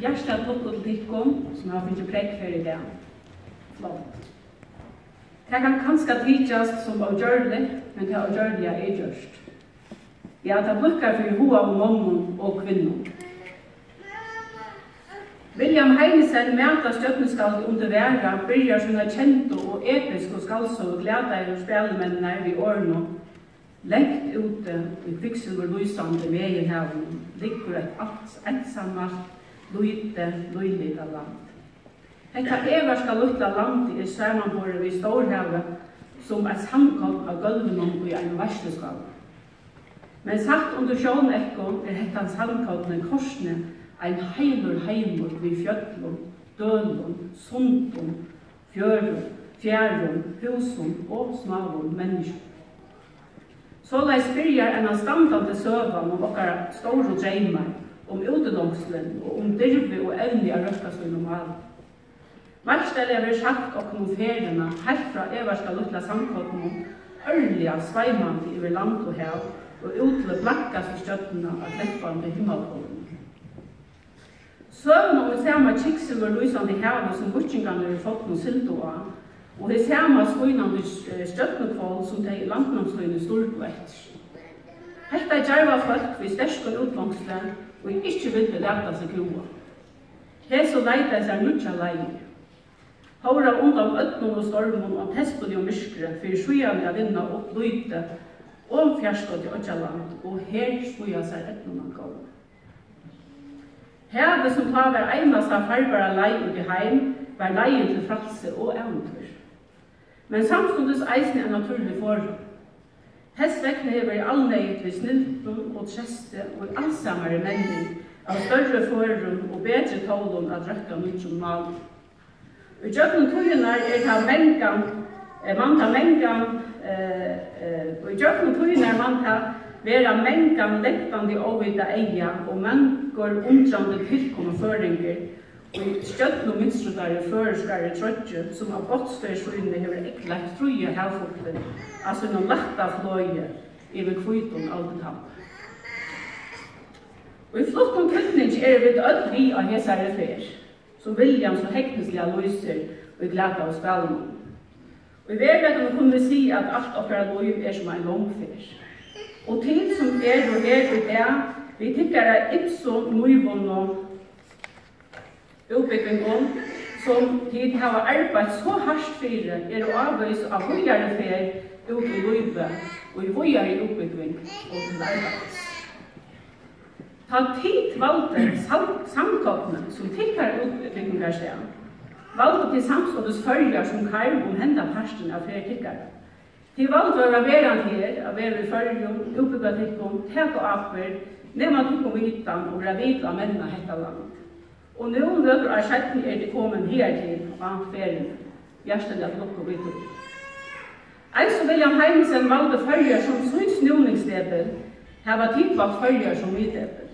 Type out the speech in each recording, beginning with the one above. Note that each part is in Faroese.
Hjertelig lukket til tikkum, som har finnet prekk for i dag. Flott. Det kan kanskje tidligst som avgjørlig, men det avgjørlige er gjørst. Ja, det blikker for hoa og mannen og kvinnen. William Heinesen mæta stjøttneskallet under væra, byrjar sina kjente og episke skaldsøg glædar og spelmennene i årene. Lengt ute i kviksilverlysande vegenhaven ligger et ensammalt, lite, løylita land. Hetta everska lutla land er samanbordet ved Storhavet som et samkopp av gulvenom i en versleskap. Men sagt under sjånekko er hetta samkoppene korsne ein heimur við fjöllum, dølum, sundum, fjærum, husum og smáum menneskum. Såleis byrjar en standande søvan om okkara store dreymar, om utedongslen og om dyrvi og evni av røkkasvinn og mal. Marstelle har sagt okkur om ferina, herfra everska lutla samkoppnum, ørliga sveimandi yfir land og hav, og utle blakkast i stjøttuna av kleppande himmelkålen. Søvn om det samme kiksilverlysande havet som butchingarna har fått noe sildo av, og det samme skøynande stjøttnekvål som de landnomsløyne stort på etter. Hetta er djarva folk ved sterskon utvangsle og ikkje ville leta seg groa. Heso leita seg nutja leir. Hóra undan ötnum og stormum og tespudi og myskre fyrir sjujande av vinna og lyte og fjerskot i Øtjaland og her sjuja seg etnum av gården. Havet som tar hver einast av farbara lei ut i heim var leien til fralse og eventyr. Men samstundes eisne er naturlig forhold. Hestvekne hever i allneit ved sniltum og treste og allsammare menning av større forum og bedre tålun av drøkka mykjum mal. I djøkken tøynar er ta mengan, og i djøkken tøynar man ta vera mengan leppandi óvita eia og menn går undrandi tilkomme føringer og i stjøtten og minstrutare føreskare trøtje som av gottstøyrsrynne hever ekklagt truje helfotlen av sånne letta fløye over kvitton aldetamp. Og i flottom tilkning er vi øll vi av hesare fer, som William så hekneslige lyser og i glada og spelnum. Og i verden kunne vi si at alt okkara loiv er som en langfer. Og tid som er og er i det, vi tykkere ipso nøyvånd utbyggingen som tid har arbeidt så hardt for er å avvise av høyere fer ut i livet og i høyere utbygging og til arbeids. Ta tid valgte samkoppene som tykkere utbygging er sted, valgte til samståndes følger som karm om henda parsten av flere tykkere. De valgte å være her, å være i følgen, utbygge tikkum, teke oppver, nema tikkum vitan og gravida menna hetta land. Og nå nøkker er sjetten er de kommet her til av ferien. Hjertelig at lukke vidt. En som William Heinesen valgte følger som syns njøningsleber, her var tidbakt følger som vidleber.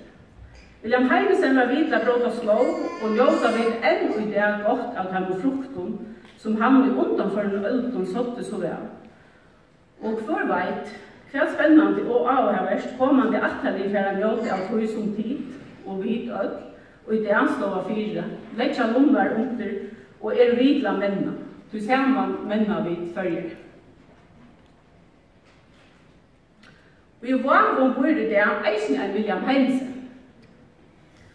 William Heinesen var vidla brått og slå, og njóta vid enn og det godt av dem og frukten, som han i undanfor den ølten såtte så vel. Og for veit, hva spennende og avhverst kommande atali for å njóta av tog som tid og vidt øl, og i det anslåa fire, leggja lungar under og er vidla menna, du ser man menna vid følger. Vi var ombord i det eisen en William Heinesen,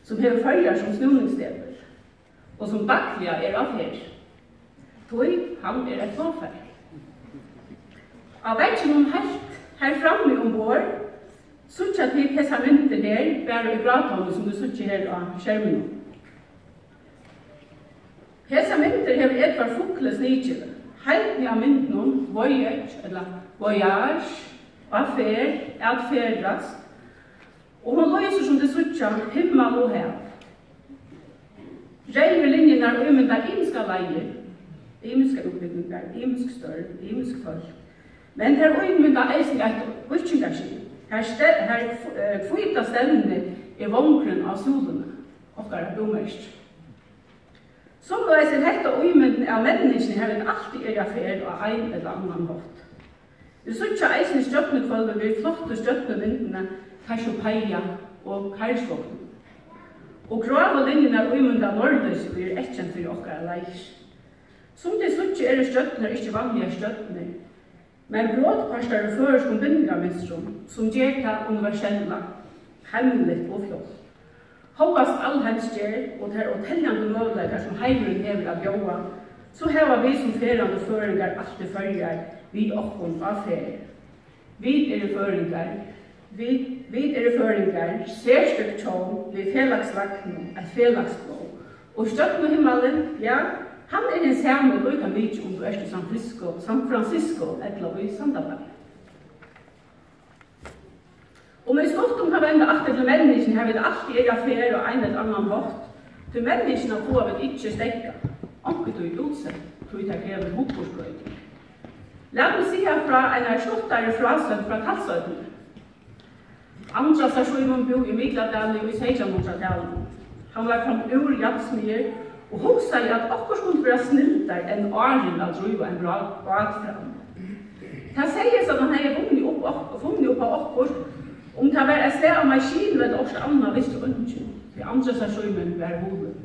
som hever følger som snuningslever, og som daglige er av her. Tog, han er et småfer. Av vekkjennom her framme ombord, suttja til hessa mynter der, bare i gradtåndet som du suttja her av skjermen. Hessa mynter hever Edvard Fukles nidkjøle. Heitni av myntene, voyage, eller voyage, affair, adferdas, og hun løser som det suttja himmel og hev. Reier linjen er umynda imiska leier, imiska oppbygningar, imisk større, imisk folk. Men her umynda eisen er et utkingarskip. Her kvita stevnene er vongren av solene, okkar er bomerst. Som da er hetta umynden av menneskene her en alltid er affær av ein eller annan hånd. Vi suttja eisen stjøttnekvølve ved flotte stjøttnemyndene Kassiopeia og Karlsvognen. og grava linjene umynda nordløs blir ekkjent for okkara leir. Som det suttje støttene ikke vanlige støttene, men brådparstar og føreskom bindingarminstrum som gjør universella, hemmeligt og flott. Håvast allhelstjer og ter åteljande møvleikar som heimuren hever av bjóa, så hever vi som ferande føringar alltid førjar vid okkon av ferie. Vi føringar, særstykt tjån, vi felagslagten, et felagsblå. Og støtten og himmelen, ja, han en samme lukka mykje om du er til San Francisco, eller i Sandaberg. Og med stolt kan vende alltid til menneskene har vi alltid affære og en eller annan hårt. Til menneskene får vi ikke stekka. Anker du i utsett, tror jeg det krever hopporsprøyting. La meg si fra en sluttare frasøk fra Kalsøyden. Andra stasjonen bo i Mikladalen i 1600-tallet. Han var fram ur jaktsmyer og hoksa i at okkur skulle være sniltar enn åren å drive en bad fram. Det sies at han har funnet opp av okkur om det var et sted av maskinen eller også annet visste ønske, for andre stasjonen var hodet.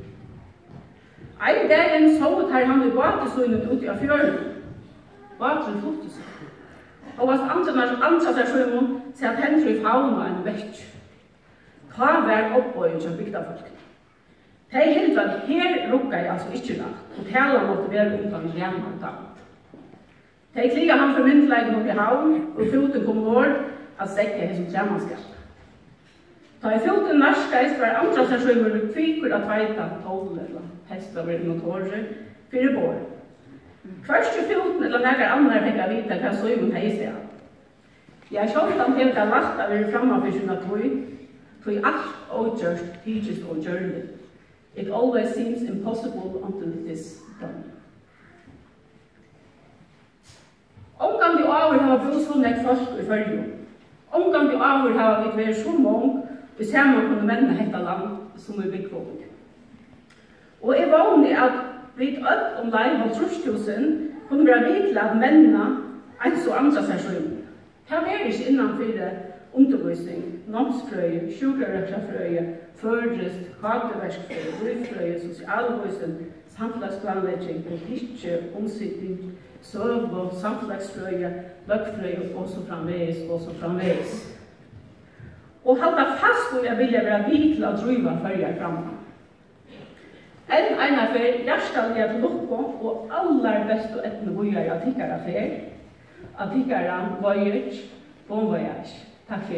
En dag så tar han i badesøynen ute av fjøren. Baden flyttet seg. Og hvis andre stasjonen ser at henter i fauna en vekk. Hva var oppbøyen som bygde folk? De helt at her rukket jeg altså ikke lagt, og tala måtte være undan hjemme da. De kliga han for myndleggen opp i havn, og foten kom vår, at stekke hans som tremanskap. Da i foten norskais var andre stasjoner kvikur at veita tål eller hester motorer fyrir bor. Først i foten eller nekker andre fikk jeg vite hva søymen hei seg. Jeg kjølte han til å lagt av være framme for sin tog alt ågjørst tidligst og gjørlig. It always seems impossible until it is done. Omgang de over har vi så nek folk i følge. Omgang de over har vi vært så mange, vi ser man kunne menne hette land som vi bygger på. Og jeg vanlig at vi økt om deg av trusstusen kunne være vidtelig at mennene en så andre stasjon. Her er ikke innenfor undervisning, namnsfrøye, sjukrarøksafrøye, førrest, kateverskfrøye, brygfrøye, sosialvøysen, samfellagsplanlegging, politikk, omsitting, søv- samfelagsfrøye, løkfrøye, og så framveis. Og halda fast hvor jeg ville være vidtelig å drive førje framme. En for hjertelig at lukke og aller best og etne vujer at tikkere fer, at tikkere voyage, bon voyage. Takk for.